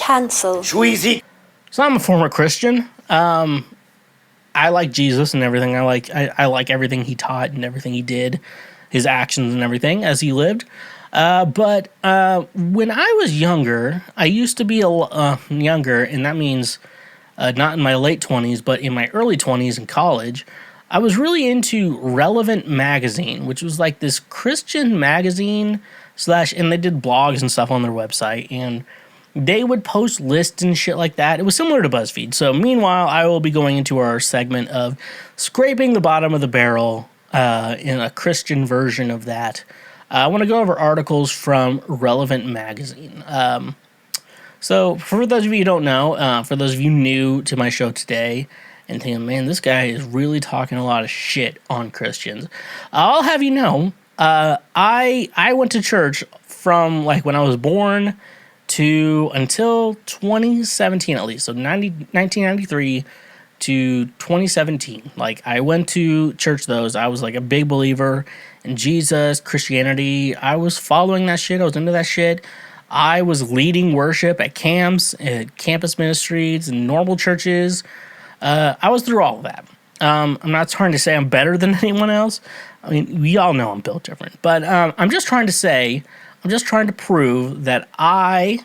Cancel. Schweezy. So I'm a former Christian. I like Jesus and everything. I like everything he taught and everything he did, his actions and everything as he lived. But when I was younger, I used to be younger, and that means not in my late 20s, but in my early 20s in college. I was really into Relevant Magazine, which was like this Christian magazine and they did blogs and stuff on their website, and they would post lists and shit like that. It was similar to BuzzFeed. So meanwhile, I will be going into our segment of scraping the bottom of the barrel in a Christian version of that. I want to go over articles from Relevant Magazine. So for those of you who don't know, for those of you new to my show today and thinking, man, this guy is really talking a lot of shit on Christians, I'll have you know, I went to church from like when I was born to until 2017 at least, so 1993 to 2017. Like, I went to church those. I was like a big believer in Jesus, Christianity. I was following that shit. I was into that shit. I was leading worship at camps, at campus ministries, and normal churches. I was through all of that. I'm not trying to say I'm better than anyone else. I mean, we all know I'm built different. But I'm just trying to prove that I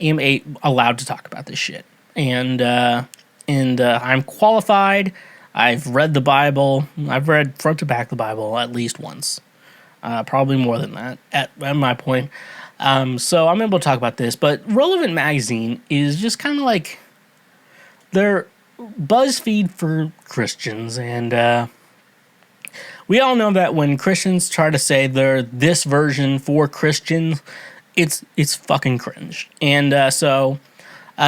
am allowed to talk about this shit. And I'm qualified. I've read the Bible. I've read front to back the Bible at least once. Probably more than that at my point. So I'm able to talk about this. But Relevant Magazine is just kind of like their BuzzFeed for Christians. And we all know that when Christians try to say they're this version for Christians, it's fucking cringe. And so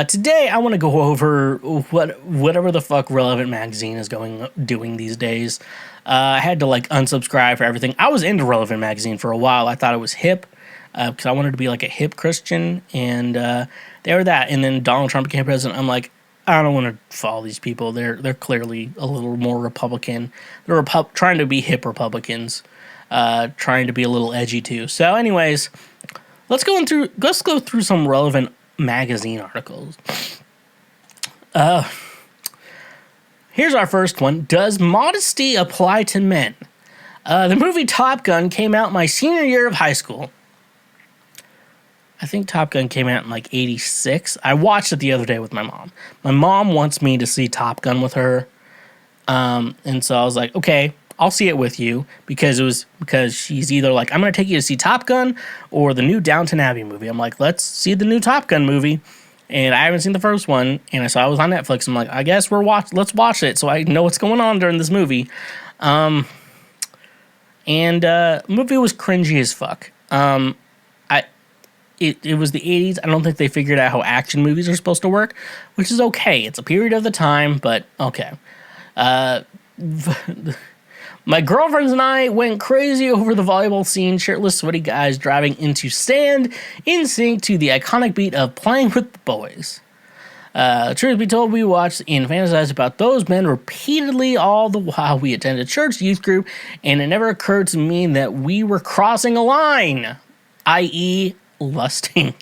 today I want to go over whatever the fuck Relevant Magazine is doing these days. I had to like unsubscribe for everything. I was into Relevant Magazine for a while. I thought it was hip because I wanted to be like a hip Christian, and they were that. And then Donald Trump became president. I'm like, I don't want to follow these people. They're clearly a little more Republican. They're trying to be hip Republicans, trying to be a little edgy too. So, anyways, let's go through some Relevant Magazine articles. Here's our first one. Does modesty apply to men? The movie Top Gun came out my senior year of high school. I think Top Gun came out in like 86. I watched it the other day with my mom. My mom wants me to see Top Gun with her. And so I was like, okay, I'll see it with you because she's either like, I'm going to take you to see Top Gun or the new Downton Abbey movie. I'm like, let's see the new Top Gun movie. And I haven't seen the first one. And I saw it was on Netflix. I'm like, I guess let's watch it so I know what's going on during this movie. Movie was cringy as fuck. It was the 80s. I don't think they figured out how action movies are supposed to work, which is okay. It's a period of the time, but okay. My girlfriends and I went crazy over the volleyball scene, shirtless, sweaty guys driving into sand in sync to the iconic beat of Playing with the Boys. Truth be told, we watched and fantasized about those men repeatedly all the while we attended church youth group, and it never occurred to me that we were crossing a line, i.e., lusting.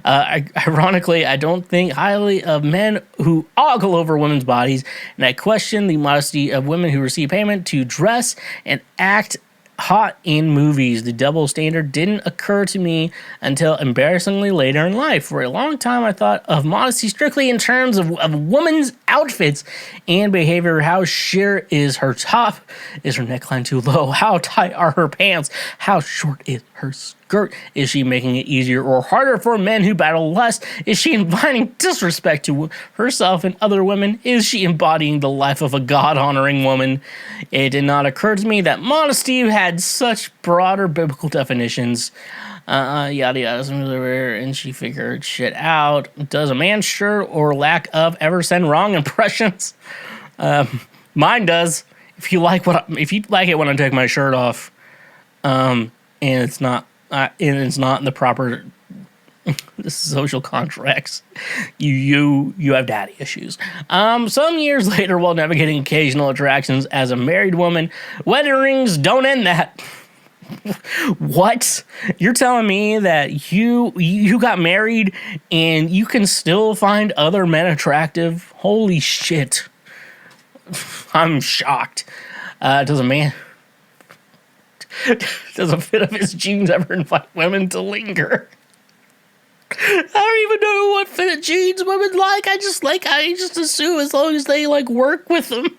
Ironically, I don't think highly of men who ogle over women's bodies, and I question the modesty of women who receive payment to dress and act hot in movies. The double standard didn't occur to me until embarrassingly later in life. For a long time, I thought of modesty strictly in terms of women's outfits and behavior. How sheer is her top? Is her neckline too low? How tight are her pants? How short is her skirt? Is she making it easier or harder for men who battle lust? Is she inviting disrespect to herself and other women? Is she embodying the life of a God-honoring woman? It did not occur to me that modesty had such broader biblical definitions. Yada yada, and she figured shit out. Does a man's shirt or lack of ever send wrong impressions? Mine does. If you like it when I take my shirt off, and it's not in the proper social contracts, you have daddy issues. Some years later, while navigating occasional attractions as a married woman, wedding rings don't end that. What? You're telling me that you got married and you can still find other men attractive? Holy shit. I'm shocked. Does a man... Does a fit of his jeans ever invite women to linger? I don't even know what fit of jeans women like. I just assume as long as they like work with them.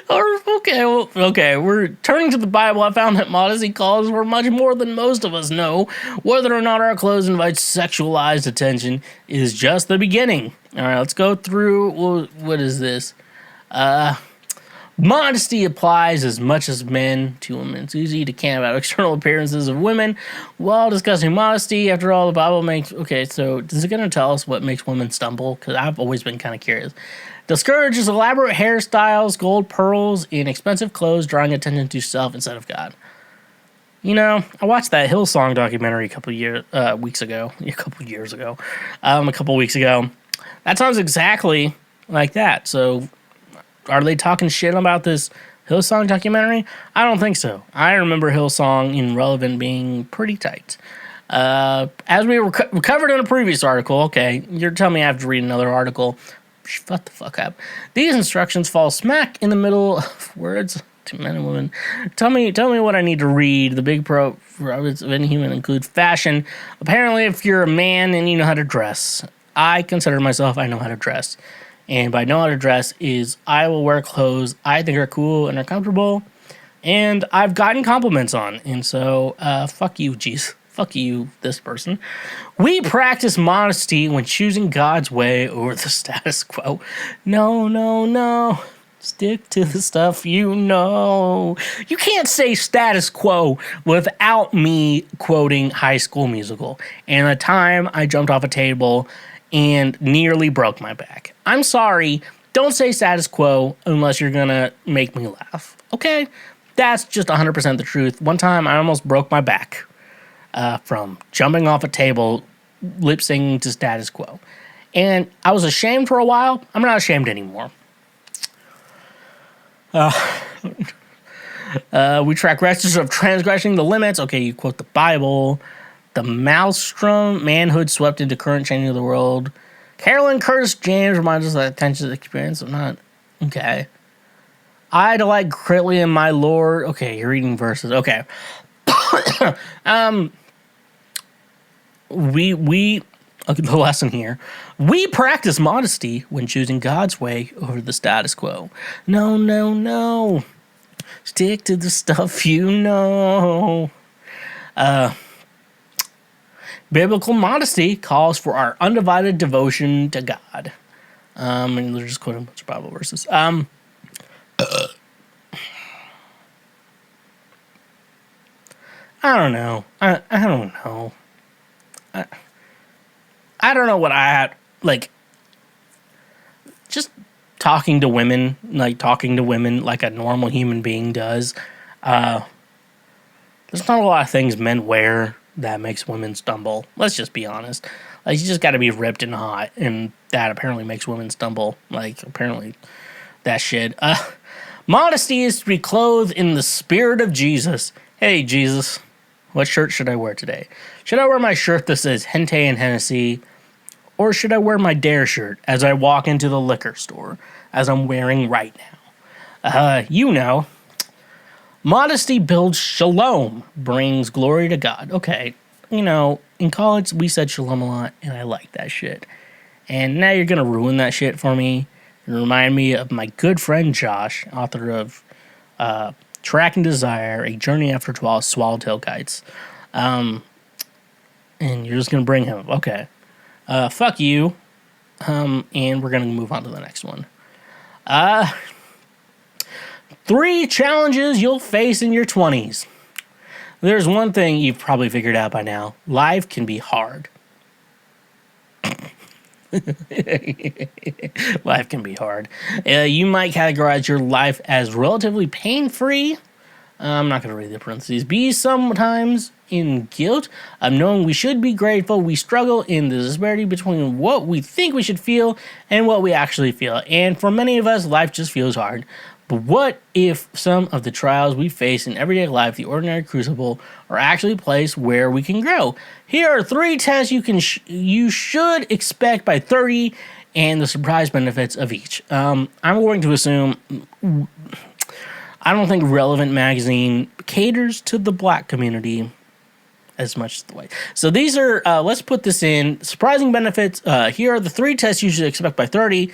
Or okay, we're turning to the Bible. I found that modesty calls for much more than most of us know. Whether or not our clothes invite sexualized attention is just the beginning. All right, let's go through. What is this? Modesty applies as much as men to women. It's easy to camp about external appearances of women while discussing modesty. After all, the Bible makes... Okay, so is it going to tell us what makes women stumble? Because I've always been kind of curious. Discourages elaborate hairstyles, gold pearls, and expensive clothes, drawing attention to self instead of God. You know, I watched that Hillsong documentary a couple weeks ago. A couple weeks ago. That sounds exactly like that. So... are they talking shit about this Hillsong documentary? I don't think so. I remember Hillsong in Relevant being pretty tight. As we covered in a previous article, okay, you're telling me I have to read another article. Shut the fuck up. These instructions fall smack in the middle of words to men and women. Tell me what I need to read. The big prophets of any human include fashion. Apparently, if you're a man and you know how to dress, I consider myself I know how to dress. And by know how to dress is I will wear clothes I think are cool and are comfortable, and I've gotten compliments on. And so, fuck you, jeez. Fuck you, this person. We practice modesty when choosing God's way over the status quo. No. Stick to the stuff you know. You can't say status quo without me quoting High School Musical and the time I jumped off a table and nearly broke my back. I'm sorry, don't say status quo unless you're gonna make me laugh, okay? That's just 100% the truth. One time, I almost broke my back from jumping off a table, lip-syncing to status quo. And I was ashamed for a while. I'm not ashamed anymore. We track records of transgressing the limits. Okay, you quote the Bible. The Maelstrom, manhood swept into current changing of the world. Carolyn Curtis James reminds us that attention to the experience. I'm not... Okay. I delight greatly in my Lord. Okay, you're reading verses. Okay. Okay, the lesson here. We practice modesty when choosing God's way over the status quo. No. Stick to the stuff you know. Biblical modesty calls for our undivided devotion to God. And they're just quoting a bunch of Bible verses. I don't know. I don't know. I don't know what I had, like, just talking to women like a normal human being does. There's not a lot of things men wear that makes women stumble. Let's just be honest. Like, you just got to be ripped and hot, and that apparently makes women stumble. Like, apparently that shit. Modesty is to be clothed in the spirit of Jesus. Hey, Jesus, what shirt should I wear today? Should I wear my shirt that says Hentai and Hennessy? Or should I wear my Dare shirt as I walk into the liquor store, as I'm wearing right now? Modesty builds shalom, brings glory to God. Okay, in college we said shalom a lot, and I like that shit. And now you're going to ruin that shit for me and remind me of my good friend Josh, author of Track and Desire, A Journey After Swallowtail Kites. And you're just going to bring him up. Okay. Fuck you. And we're going to move on to the next one. 3 challenges you'll face in your 20s. There's one thing you've probably figured out by now. Life can be hard. Life can be hard. You might categorize your life as relatively pain-free. I'm not going to read the parentheses. Be sometimes in guilt of knowing we should be grateful. We struggle in the disparity between what we think we should feel and what we actually feel. And for many of us, life just feels hard. But what if some of the trials we face in everyday life, the ordinary crucible, are actually a place where we can grow? Here are 3 tests you should expect by 30 and the surprise benefits of each. I'm going to assume I don't think Relevant Magazine caters to the black community as much as the white. So these are, let's put this in, surprising benefits. Here are the 3 tests you should expect by 30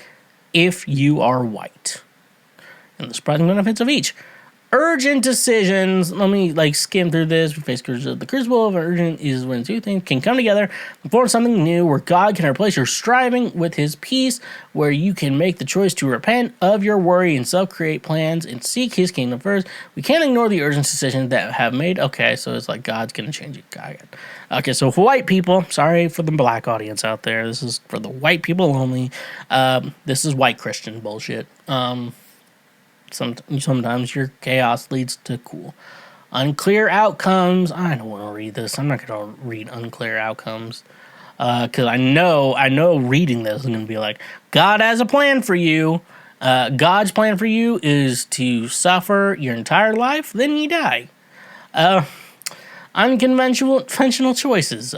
if you are white. And the surprising benefits of each. Urgent decisions. Let me skim through this. We face the crucible of urgent is when 2 things can come together and form something new, where God can replace your striving with his peace, where you can make the choice to repent of your worry and self-create plans and seek his kingdom first. We can't ignore the urgent decisions that have made. Okay, so it's like God's going to change it. Okay, so for white people, sorry for the black audience out there. This is for the white people only. This is white Christian bullshit. Sometimes your chaos leads to cool. Unclear outcomes. I don't want to read this. I'm not going to read unclear outcomes. Because I know reading this is going to be like, God has a plan for you. God's plan for you is to suffer your entire life, then you die. Unconventional choices.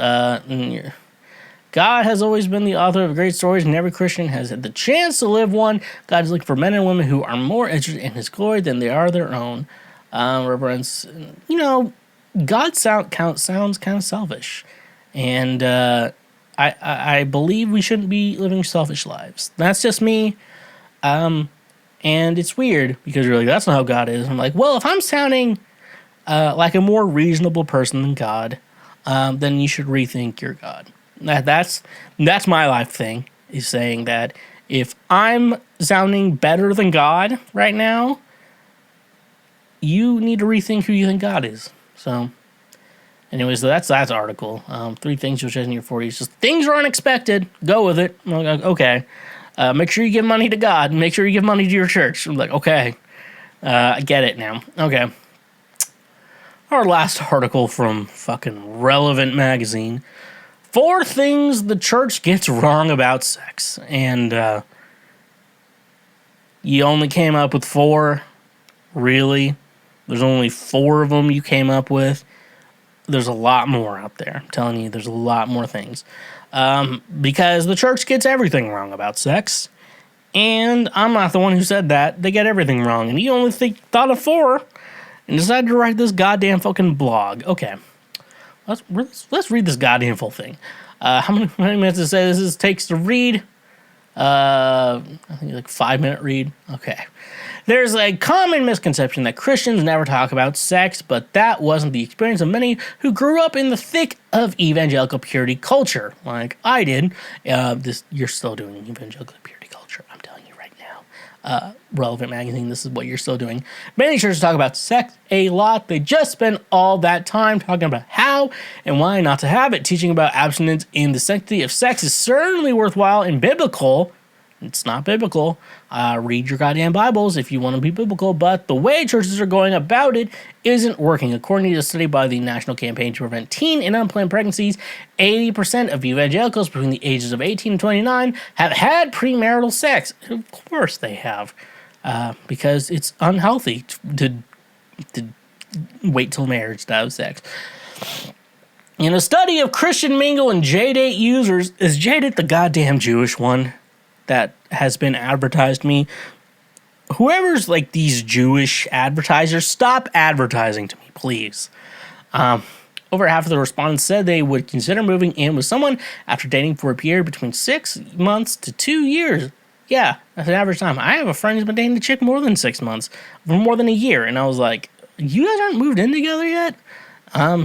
God has always been the author of great stories, and every Christian has had the chance to live one. God is looking for men and women who are more interested in his glory than they are their own. Reverence. God sounds kind of selfish. And I believe we shouldn't be living selfish lives. That's just me. And it's weird, because you're like, that's not how God is. I'm like, well, if I'm sounding like a more reasonable person than God, then you should rethink your God. That's my life thing, is saying that if I'm sounding better than God right now, you need to rethink who you think God is. So, anyways, so that's that article. 3 things you'll change in your 40s. Just things are unexpected. Go with it. I'm like, okay. Make sure you give money to God. Make sure you give money to your church. I'm like, okay. I get it now. Okay. Our last article from fucking Relevant Magazine. 4 things the church gets wrong about sex. And you only came up with 4? Really? There's only 4 of them you came up with? There's a lot more out there. I'm telling you, there's a lot more things. Because the church gets everything wrong about sex. And I'm not the one who said that. They get everything wrong. And you only thought of 4 and decided to write this goddamn fucking blog. Okay. Let's read this goddamn full thing. How many minutes does it say this takes to read? I think 5-minute read. Okay. There's a common misconception that Christians never talk about sex, but that wasn't the experience of many who grew up in the thick of evangelical purity culture, like I did. You're still doing evangelical purity culture. I'm telling you right now. Relevant Magazine, this is what you're still doing. Many churches talk about sex a lot. They just spend all that time talking about how and why not to have it. Teaching about abstinence in the sanctity of sex is certainly worthwhile and biblical. It's not biblical. Read your goddamn Bibles if you want to be biblical, but the way churches are going about it isn't working. According to a study by the National Campaign to Prevent Teen and Unplanned Pregnancies, 80% of evangelicals between the ages of 18 and 29 have had premarital sex. Of course they have, because it's unhealthy to wait till marriage to have sex. In a study of Christian Mingle and J-Date users, is J-Date the goddamn Jewish one that has been advertised to me? Whoever's like these Jewish advertisers, stop advertising to me, please. Over half of the respondents said they would consider moving in with someone after dating for a period between 6 months to 2 years. Yeah, that's an average time. I have a friend who's been dating a chick more than 6 months, for more than a year, and I was like, you guys aren't moved in together yet?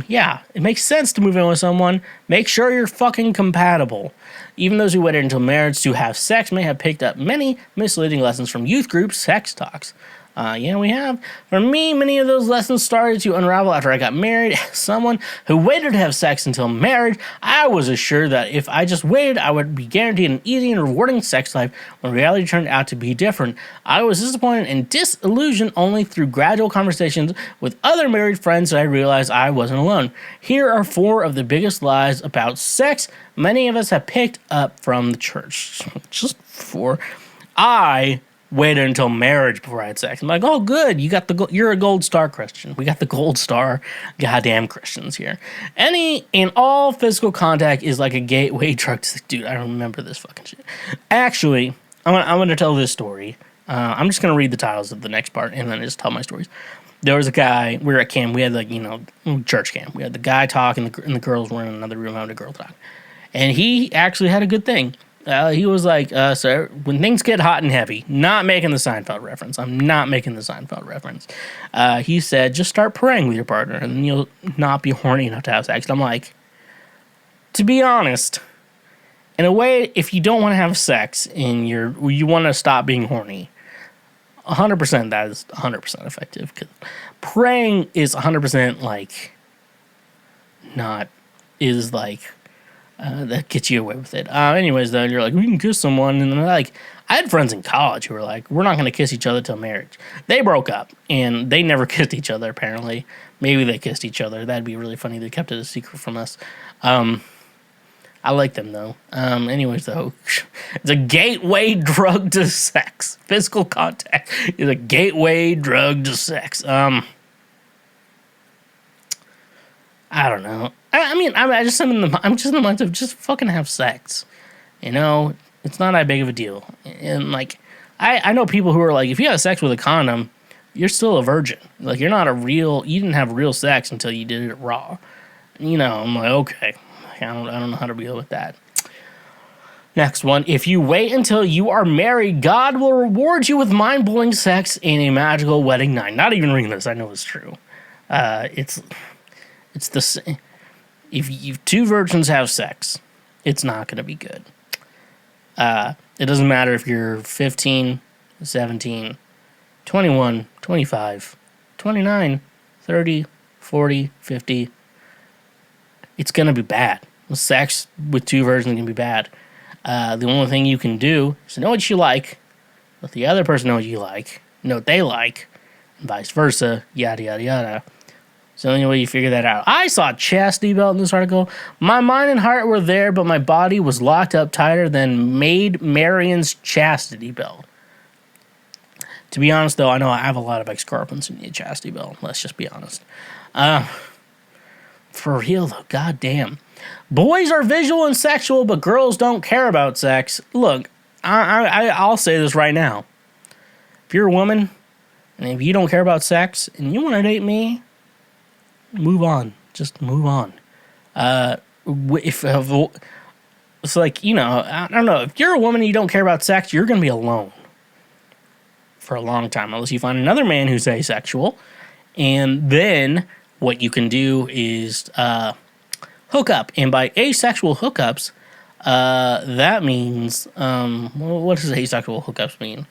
Yeah, it makes sense to move in with someone. Make sure you're fucking compatible. Even those who waited until marriage to have sex may have picked up many misleading lessons from youth group sex talks. Yeah, we have. For me, many of those lessons started to unravel after I got married. As someone who waited to have sex until marriage, I was assured that if I just waited, I would be guaranteed an easy and rewarding sex life, when reality turned out to be different. I was disappointed and disillusioned only through gradual conversations with other married friends that I realized I wasn't alone. Here are 4 of the biggest lies about sex many of us have picked up from the church. Just 4. I waited until marriage before I had sex. I'm like, oh, good. You're a gold star Christian. We got the gold star goddamn Christians here. Any and all physical contact is like a gateway drug to, dude, I don't remember this fucking shit. Actually, I'm going to tell this story. I'm just going to read the titles of the next part and then just tell my stories. There was a guy, we were at camp, we had like, church camp. We had the guy talk and the girls were in another room having a girl talk. And he actually had a good thing. He was like, so when things get hot and heavy, not making the Seinfeld reference. I'm not making the Seinfeld reference. He said, just start praying with your partner and then you'll not be horny enough to have sex. And I'm like, to be honest, in a way, if you don't want to have sex and you want to stop being horny, 100% that is 100% effective. Because praying is 100% like, not, is like, that gets you away with it. Anyways, though, you're like, we can kiss someone. And then, like, I had friends in college who were like, we're not going to kiss each other till marriage. They broke up, and they never kissed each other, apparently. Maybe they kissed each other. That'd be really funny. They kept it a secret from us. I like them, though. Anyways, though, it's a gateway drug to sex. Physical contact is a gateway drug to sex. I don't know. I'm just in the mindset of just fucking have sex. It's not that big of a deal. And like, I know people who are like, if you have sex with a condom, you're still a virgin. Like, you didn't have real sex until you did it raw. I'm like, okay, I don't know how to deal with that. Next one. If you wait until you are married, God will reward you with mind-blowing sex and a magical wedding night. Not even reading this, I know it's true. It's the same. If two virgins have sex, it's not going to be good. It doesn't matter if you're 15, 17, 21, 25, 29, 30, 40, 50. It's going to be bad. Sex with two virgins is going to be bad. The only thing you can do is know what you like, let the other person know what you like, know what they like, and vice versa, yada, yada, yada. It's the only way you figure that out. I saw a chastity belt in this article. My mind and heart were there, but my body was locked up tighter than Maid Marian's chastity belt. To be honest, though, I know I have a lot of ex-girlfriends who need a chastity belt. Let's just be honest. For real, though, goddamn. Boys are visual and sexual, but girls don't care about sex. Look, I'll say this right now. If you're a woman, and if you don't care about sex, and you want to date me, move on. Just move on. It's like, I don't know. If you're a woman and you don't care about sex, you're going to be alone for a long time, unless you find another man who's asexual. And then what you can do is hook up. And by asexual hookups, that means, what does asexual hookups mean?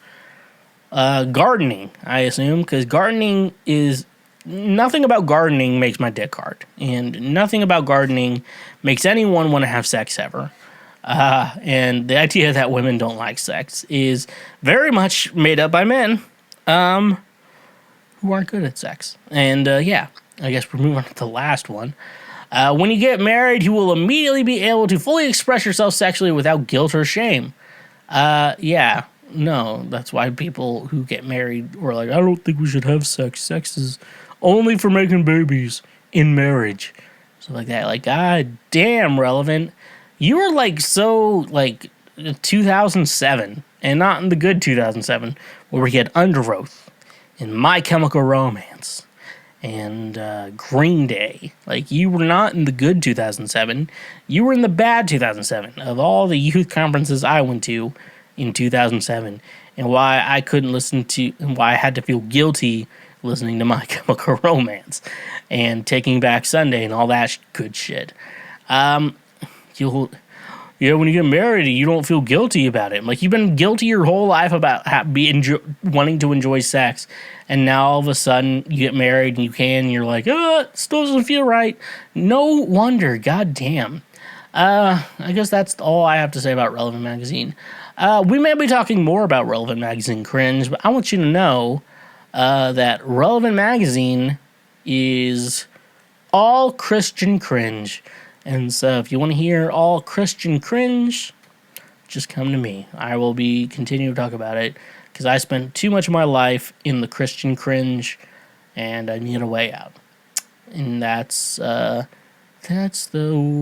Gardening, I assume, because gardening is... Nothing about gardening makes my dick hard. And nothing about gardening makes anyone want to have sex ever. And the idea that women don't like sex is very much made up by men who aren't good at sex. And yeah, I guess we're moving on to the last one. When you get married, you will immediately be able to fully express yourself sexually without guilt or shame. Yeah, no, that's why people who get married were like, I don't think we should have sex. Sex is only for making babies in marriage. So like that, like, god damn, Relevant. You were like so like 2007, and not in the good 2007, where we had Underoath and My Chemical Romance and Green Day. Like, you were not in the good 2007. You were in the bad 2007. Of all the youth conferences I went to in 2007, and why I couldn't listen to, and why I had to feel guilty listening to My Chemical Romance and Taking Back Sunday and all that good shit. When you get married, you don't feel guilty about it. Like, you've been guilty your whole life about wanting to enjoy sex, and now all of a sudden you get married and you're like, it still doesn't feel right. No wonder, goddamn. I guess that's all I have to say about Relevant Magazine. We may be talking more about Relevant Magazine Cringe, but I want you to know that Relevant Magazine is all Christian cringe. And so if you want to hear all Christian cringe, just come to me. I will be continuing to talk about it because I spent too much of my life in the Christian cringe, and I need a way out. And that's the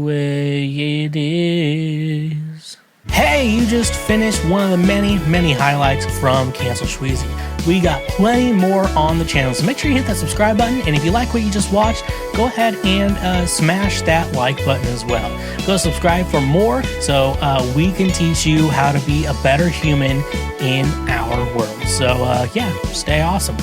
way it is. Hey, you just finished one of the many, many highlights from Cancel Schweezy. We got plenty more on the channel, so make sure you hit that subscribe button, and if you like what you just watched, go ahead and smash that like button as well. Go subscribe for more so we can teach you how to be a better human in our world. So, yeah, stay awesome.